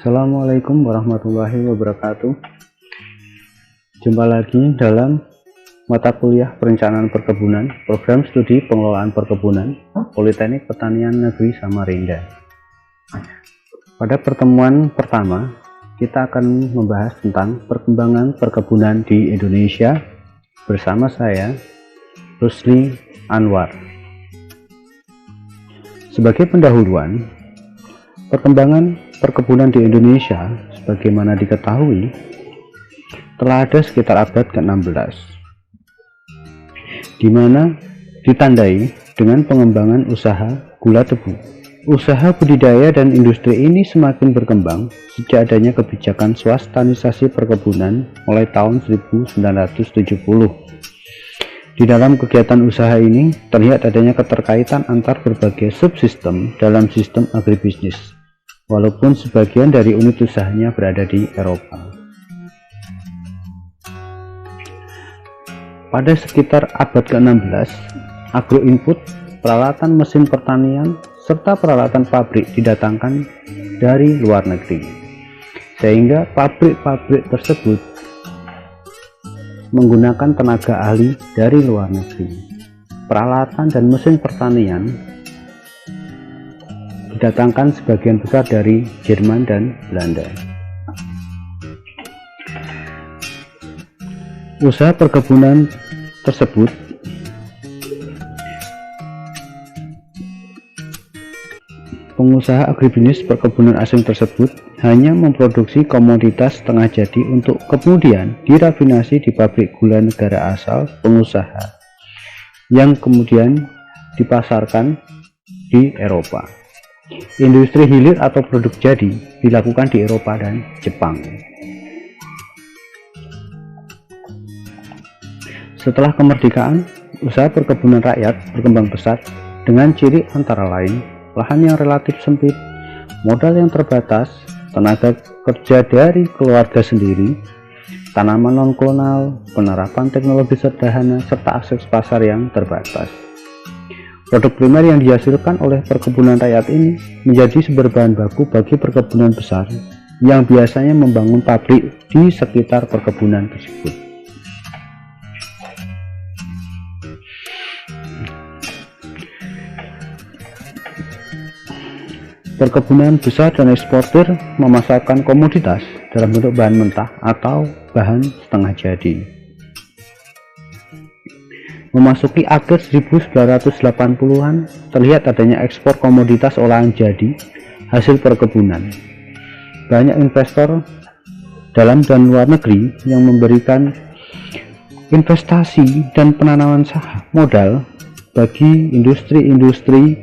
Assalamualaikum warahmatullahi wabarakatuh. Jumpa lagi dalam mata kuliah perencanaan perkebunan, program studi pengelolaan perkebunan, Politeknik Pertanian Negeri Samarinda. Pada pertemuan pertama, kita akan membahas tentang perkembangan perkebunan di Indonesia bersama saya, Rusli Anwar. Sebagai pendahuluan, perkembangan perkebunan di Indonesia sebagaimana diketahui telah ada sekitar abad ke-16, di mana ditandai dengan pengembangan usaha gula tebu. Usaha budidaya dan industri ini semakin berkembang sejak adanya kebijakan swastanisasi perkebunan mulai tahun 1970. Di dalam kegiatan usaha ini terlihat adanya keterkaitan antar berbagai subsistem dalam sistem agribisnis, walaupun sebagian dari unit usahanya berada di Eropa. Pada sekitar abad ke-16, agroinput, peralatan mesin pertanian, serta peralatan pabrik didatangkan dari luar negeri, sehingga pabrik-pabrik tersebut menggunakan tenaga ahli dari luar negeri. Peralatan dan mesin pertanian didatangkan sebagian besar dari Jerman dan Belanda. Usaha perkebunan tersebut pengusaha agribisnis perkebunan asing tersebut hanya memproduksi komoditas setengah jadi untuk kemudian dirafinasi di pabrik gula negara asal pengusaha yang kemudian dipasarkan di Eropa. Industri hilir atau produk jadi dilakukan di Eropa dan Jepang. Setelah kemerdekaan, usaha perkebunan rakyat berkembang pesat dengan ciri antara lain lahan yang relatif sempit, modal yang terbatas, tenaga kerja dari keluarga sendiri, tanaman non-kolonial, penerapan teknologi sederhana, serta akses pasar yang terbatas. Produk primer yang dihasilkan oleh perkebunan rakyat ini menjadi sumber bahan baku bagi perkebunan besar yang biasanya membangun pabrik di sekitar perkebunan tersebut. Perkebunan besar dan eksportir memasarkan komoditas dalam bentuk bahan mentah atau bahan setengah jadi. Memasuki akhir 1980-an, terlihat adanya ekspor komoditas olahan jadi hasil perkebunan. Banyak investor dalam dan luar negeri yang memberikan investasi dan penanaman modal bagi industri-industri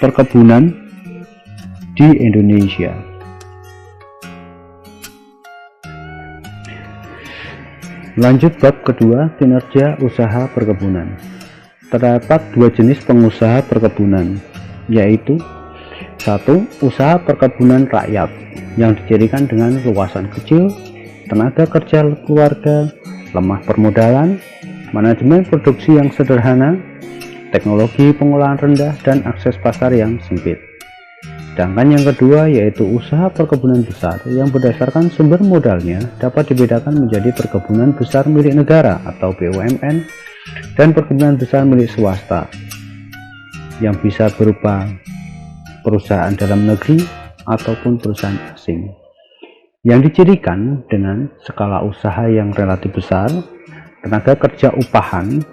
perkebunan di Indonesia. Lanjut bab kedua, kinerja usaha perkebunan. Terdapat dua jenis pengusaha perkebunan, yaitu 1. Usaha perkebunan rakyat yang didirikan dengan luasan kecil, tenaga kerja keluarga, lemah permodalan, manajemen produksi yang sederhana, teknologi pengolahan rendah, dan akses pasar yang sempit. Sedangkan yang kedua yaitu usaha perkebunan besar yang berdasarkan sumber modalnya dapat dibedakan menjadi perkebunan besar milik negara atau BUMN dan perkebunan besar milik swasta yang bisa berupa perusahaan dalam negeri ataupun perusahaan asing, yang dicirikan dengan skala usaha yang relatif besar, tenaga kerja upahan,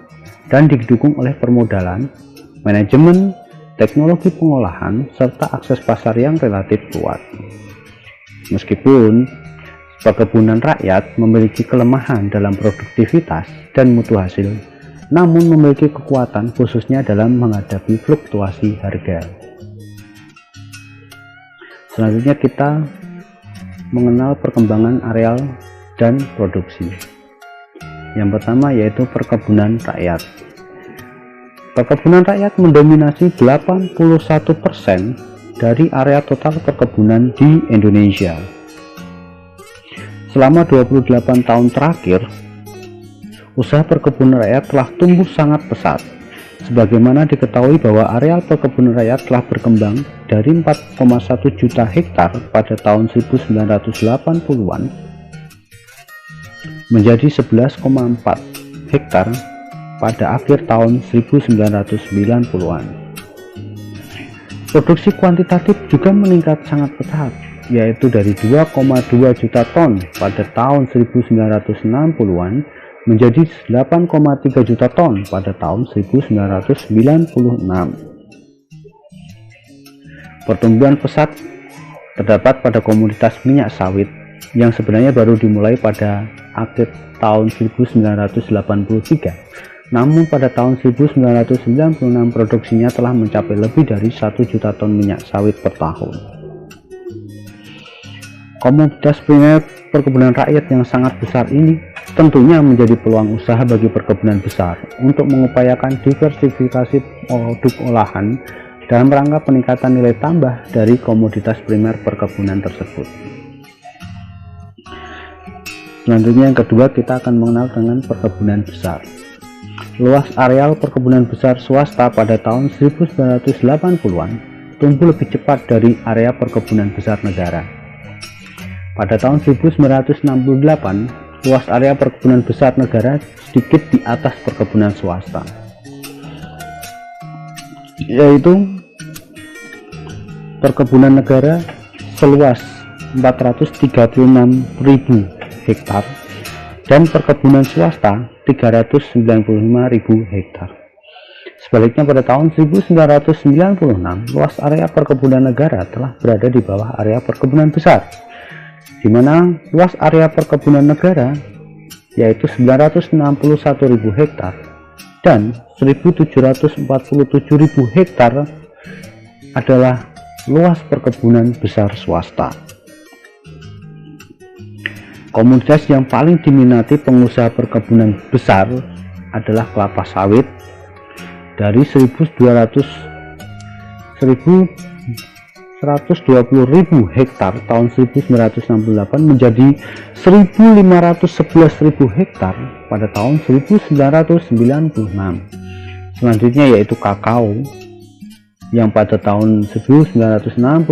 dan didukung oleh permodalan, manajemen, teknologi pengolahan, serta akses pasar yang relatif kuat. Meskipun perkebunan rakyat memiliki kelemahan dalam produktivitas dan mutu hasil, namun memiliki kekuatan khususnya dalam menghadapi fluktuasi harga. Selanjutnya kita mengenal perkembangan areal dan produksi. Yang pertama yaitu perkebunan rakyat. Perkebunan rakyat mendominasi 81% dari area total perkebunan di Indonesia. Selama 28 tahun terakhir, usaha perkebunan rakyat telah tumbuh sangat pesat Sebagaimana diketahui bahwa areal perkebunan rakyat telah berkembang dari 4,1 juta hektar pada tahun 1980-an menjadi 11,4 hektar pada akhir tahun 1990-an. Produksi kuantitatif juga meningkat sangat pesat, yaitu dari 2,2 juta ton pada tahun 1960-an menjadi 8,3 juta ton pada tahun 1996. Pertumbuhan pesat terdapat pada komoditas minyak sawit yang sebenarnya baru dimulai pada akhir tahun 1983. Namun pada tahun 1996 produksinya telah mencapai lebih dari 1 juta ton minyak sawit per tahun. Komoditas primer perkebunan rakyat yang sangat besar ini tentunya menjadi peluang usaha bagi perkebunan besar untuk mengupayakan diversifikasi produk olahan dalam rangka peningkatan nilai tambah dari komoditas primer perkebunan tersebut. Selanjutnya yang kedua, kita akan mengenal dengan perkebunan besar. Luas areal perkebunan besar swasta pada tahun 1980-an tumbuh lebih cepat dari area perkebunan besar negara. Pada tahun 1968, luas area perkebunan besar negara sedikit di atas perkebunan swasta, yaitu perkebunan negara seluas 436.000 hektar dan perkebunan swasta 395.000 hektar. Sebaliknya pada tahun 1996, luas area perkebunan negara telah berada di bawah area perkebunan besar, di mana luas area perkebunan negara yaitu 961.000 hektar dan 1.747.000 hektar adalah luas perkebunan besar swasta. Komoditas yang paling diminati pengusaha perkebunan besar adalah kelapa sawit dari 120.000 hektar tahun 1968 menjadi 1.511.000 hektar pada tahun 1996. Selanjutnya yaitu kakao yang pada tahun 1968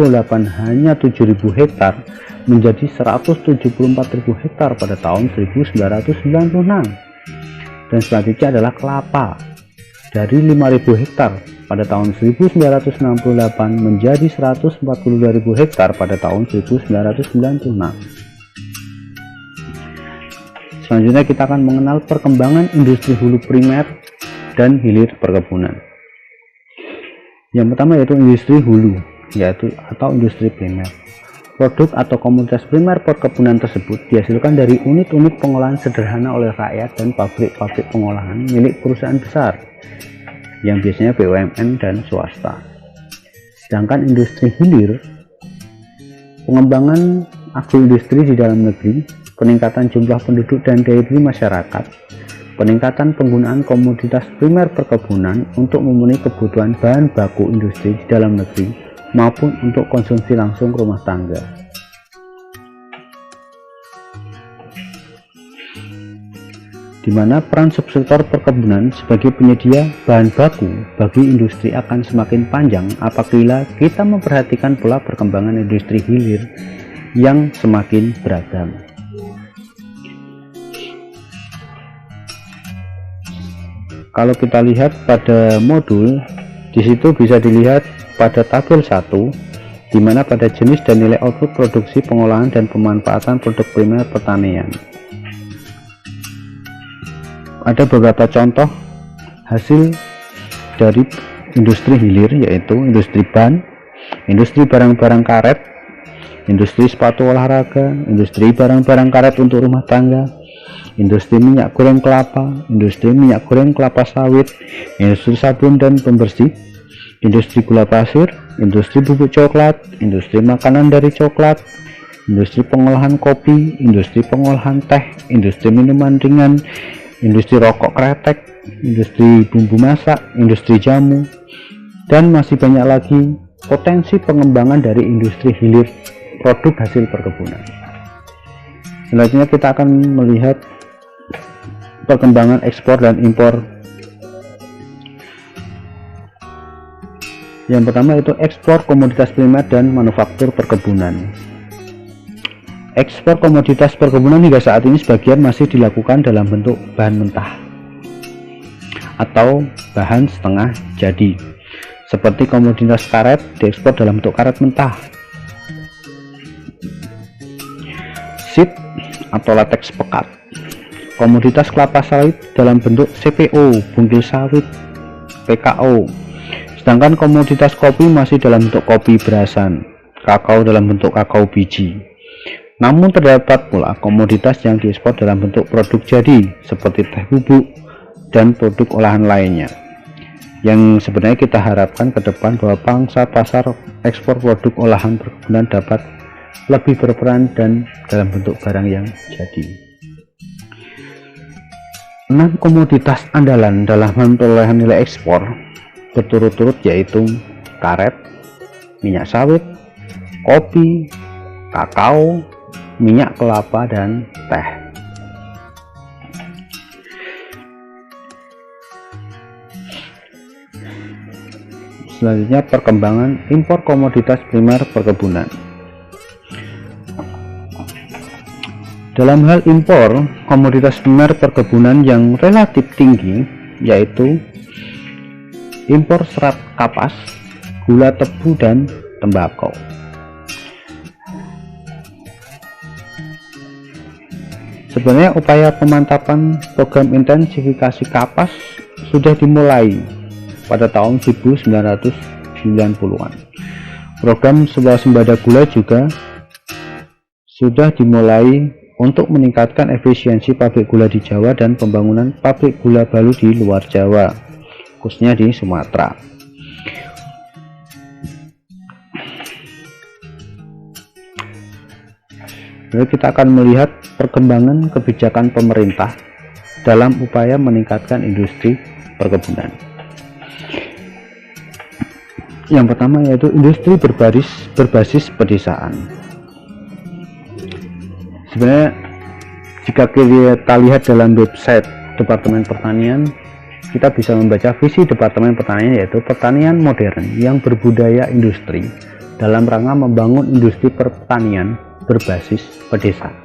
hanya 7.000 hektar menjadi 174.000 hektar pada tahun 1996. Dan selanjutnya adalah kelapa dari 5.000 hektar pada tahun 1968 menjadi 142.000 hektar pada tahun 1996. Selanjutnya kita akan mengenal perkembangan industri hulu primer dan hilir perkebunan. Yang pertama yaitu industri hulu, atau industri primer. Produk atau komoditas primer perkebunan tersebut dihasilkan dari unit-unit pengolahan sederhana oleh rakyat dan pabrik-pabrik pengolahan milik perusahaan besar yang biasanya BUMN dan swasta. Sedangkan industri hilir, pengembangan agroindustri di dalam negeri, peningkatan jumlah penduduk dan daya beli masyarakat, peningkatan penggunaan komoditas primer perkebunan untuk memenuhi kebutuhan bahan baku industri di dalam negeri maupun untuk konsumsi langsung rumah tangga. Di mana peran subsektor perkebunan sebagai penyedia bahan baku bagi industri akan semakin panjang apabila kita memperhatikan pola perkembangan industri hilir yang semakin beragam. Kalau kita lihat pada modul, di situ bisa dilihat pada tabel 1, di mana pada jenis dan nilai output produksi, pengolahan dan pemanfaatan produk primer pertanian. Ada beberapa contoh hasil dari industri hilir, yaitu industri ban, industri barang-barang karet, industri sepatu olahraga, industri barang-barang karet untuk rumah tangga, industri minyak goreng kelapa, industri minyak goreng kelapa sawit, industri sabun dan pembersih, industri gula pasir, industri bubuk coklat, industri makanan dari coklat, industri pengolahan kopi, industri pengolahan teh, industri minuman ringan, industri rokok kretek, industri bumbu masak, industri jamu, dan masih banyak lagi potensi pengembangan dari industri hilir produk hasil perkebunan. Selanjutnya kita akan melihat perkembangan ekspor dan impor Yang pertama itu ekspor komoditas primer dan manufaktur perkebunan. Ekspor komoditas perkebunan hingga saat ini sebagian masih dilakukan dalam bentuk bahan mentah atau bahan setengah jadi. Seperti komoditas karet diekspor dalam bentuk karet mentah, seed atau latex pekat, komoditas kelapa sawit dalam bentuk CPO, bungkil sawit, PKO. Sedangkan komoditas kopi masih dalam bentuk kopi berasan, kakao dalam bentuk kakao biji. Namun terdapat pula komoditas yang diekspor dalam bentuk produk jadi seperti teh bubuk dan produk olahan lainnya, yang sebenarnya kita harapkan ke depan bahwa pangsa pasar ekspor produk olahan perkebunan dapat lebih berperan dan dalam bentuk barang yang jadi. 6 komoditas andalan dalam perolehan nilai ekspor berturut-turut yaitu karet, minyak sawit, kopi, kakao, minyak kelapa, dan teh. Selanjutnya perkembangan impor komoditas primer perkebunan. Dalam hal impor komoditas primer perkebunan yang relatif tinggi yaitu impor serat kapas, gula tebu, dan tembakau. Sebenarnya upaya pemantapan program intensifikasi kapas sudah dimulai pada tahun 1990-an. Program swasembada gula juga sudah dimulai untuk meningkatkan efisiensi pabrik gula di Jawa dan pembangunan pabrik gula baru di luar Jawa, khususnya di Sumatera. Lalu kita akan melihat perkembangan kebijakan pemerintah dalam upaya meningkatkan industri perkebunan. Yang pertama yaitu industri berbasis pedesaan. Sebenarnya jika kita lihat dalam website Departemen Pertanian, kita bisa membaca visi Departemen Pertanian yaitu pertanian modern yang berbudaya industri dalam rangka membangun industri pertanian berbasis pedesaan.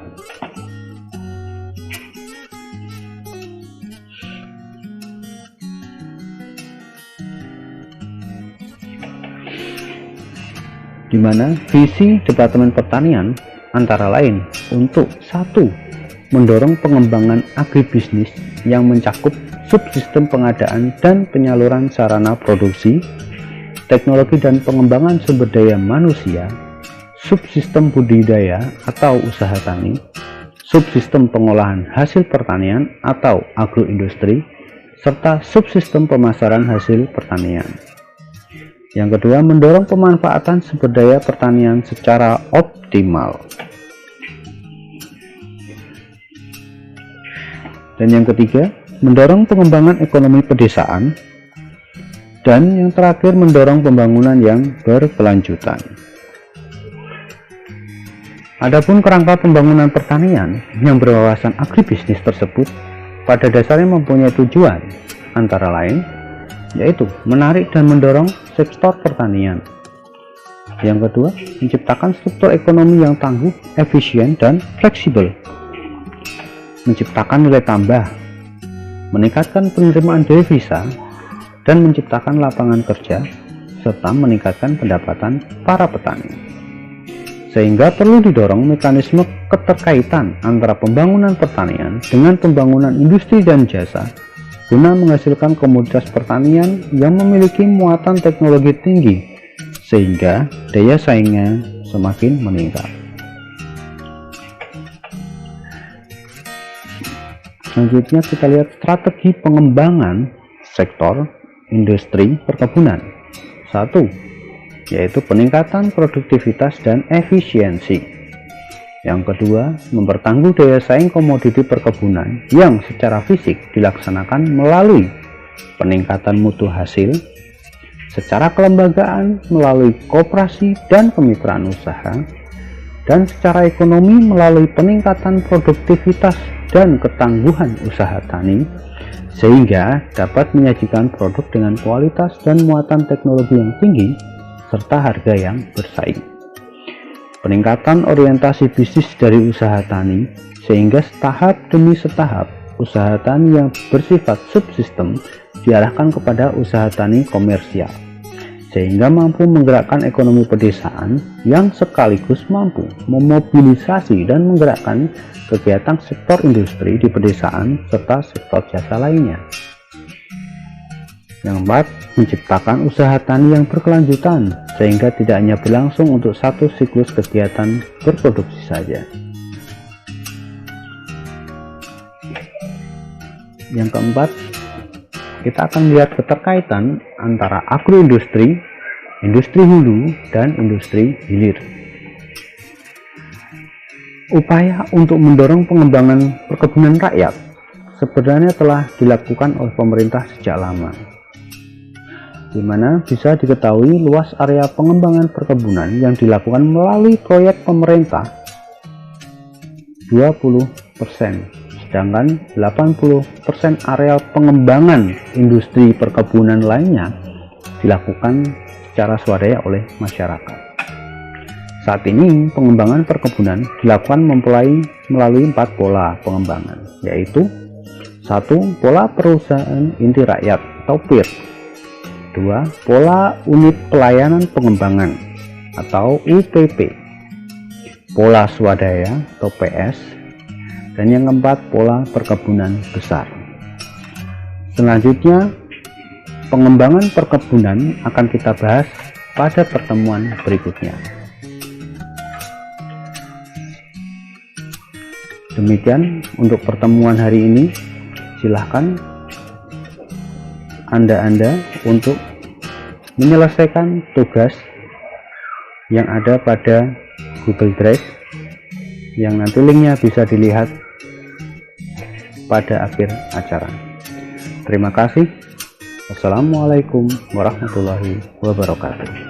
Di mana visi Departemen Pertanian antara lain untuk 1. Mendorong pengembangan agribisnis yang mencakup subsistem pengadaan dan penyaluran sarana produksi, teknologi dan pengembangan sumber daya manusia, subsistem budidaya atau usaha tani, subsistem pengolahan hasil pertanian atau agroindustri, serta subsistem pemasaran hasil pertanian. Yang kedua, mendorong pemanfaatan sumber daya pertanian secara optimal. Dan yang ketiga, mendorong pengembangan ekonomi pedesaan. Dan yang terakhir, mendorong pembangunan yang berkelanjutan. Adapun kerangka pembangunan pertanian yang berwawasan agribisnis tersebut pada dasarnya mempunyai tujuan antara lain yaitu menarik dan mendorong sektor pertanian. Yang kedua, menciptakan struktur ekonomi yang tangguh, efisien, dan fleksibel, menciptakan nilai tambah, meningkatkan penerimaan devisa, dan menciptakan lapangan kerja, serta meningkatkan pendapatan para petani. Sehingga perlu didorong mekanisme keterkaitan antara pembangunan pertanian dengan pembangunan industri dan jasa guna menghasilkan komoditas pertanian yang memiliki muatan teknologi tinggi sehingga daya saingnya semakin meningkat. Selanjutnya kita lihat strategi pengembangan sektor industri perkebunan. 1. Yaitu peningkatan produktivitas dan efisiensi. Yang kedua, mempertangguh daya saing komoditi perkebunan yang secara fisik dilaksanakan melalui peningkatan mutu hasil, secara kelembagaan melalui koperasi dan kemitraan usaha, dan secara ekonomi melalui peningkatan produktivitas dan ketangguhan usaha tani, sehingga dapat menyajikan produk dengan kualitas dan muatan teknologi yang tinggi serta harga yang bersaing. Peningkatan orientasi bisnis dari usaha tani, sehingga setahap demi setahap usaha tani yang bersifat subsistem diarahkan kepada usaha tani komersial, sehingga mampu menggerakkan ekonomi pedesaan yang sekaligus mampu memobilisasi dan menggerakkan kegiatan sektor industri di pedesaan serta sektor jasa lainnya. Yang keempat, menciptakan usaha tani yang berkelanjutan sehingga tidak hanya berlangsung untuk satu siklus kegiatan berproduksi saja. Yang keempat, kita akan melihat keterkaitan antara agroindustri, industri hulu, dan industri hilir. Upaya untuk mendorong pengembangan perkebunan rakyat sebenarnya telah dilakukan oleh pemerintah sejak lama, di mana bisa diketahui luas area pengembangan perkebunan yang dilakukan melalui proyek pemerintah 20%. Sedangkan 80% area pengembangan industri perkebunan lainnya dilakukan secara swadaya oleh masyarakat. Saat ini pengembangan perkebunan dilakukan melalui 4 pola pengembangan, yaitu 1. Pola perusahaan inti rakyat atau PIR. 2. Pola unit pelayanan pengembangan atau UPP. Pola swadaya atau PS. Dan yang keempat, pola perkebunan besar. Selanjutnya, pengembangan perkebunan akan kita bahas pada pertemuan berikutnya. Demikian untuk pertemuan hari ini. Silahkan Anda untuk menyelesaikan tugas yang ada pada Google Drive, yang nanti linknya bisa dilihat pada akhir acara. Terima kasih. Wassalamualaikum warahmatullahi wabarakatuh.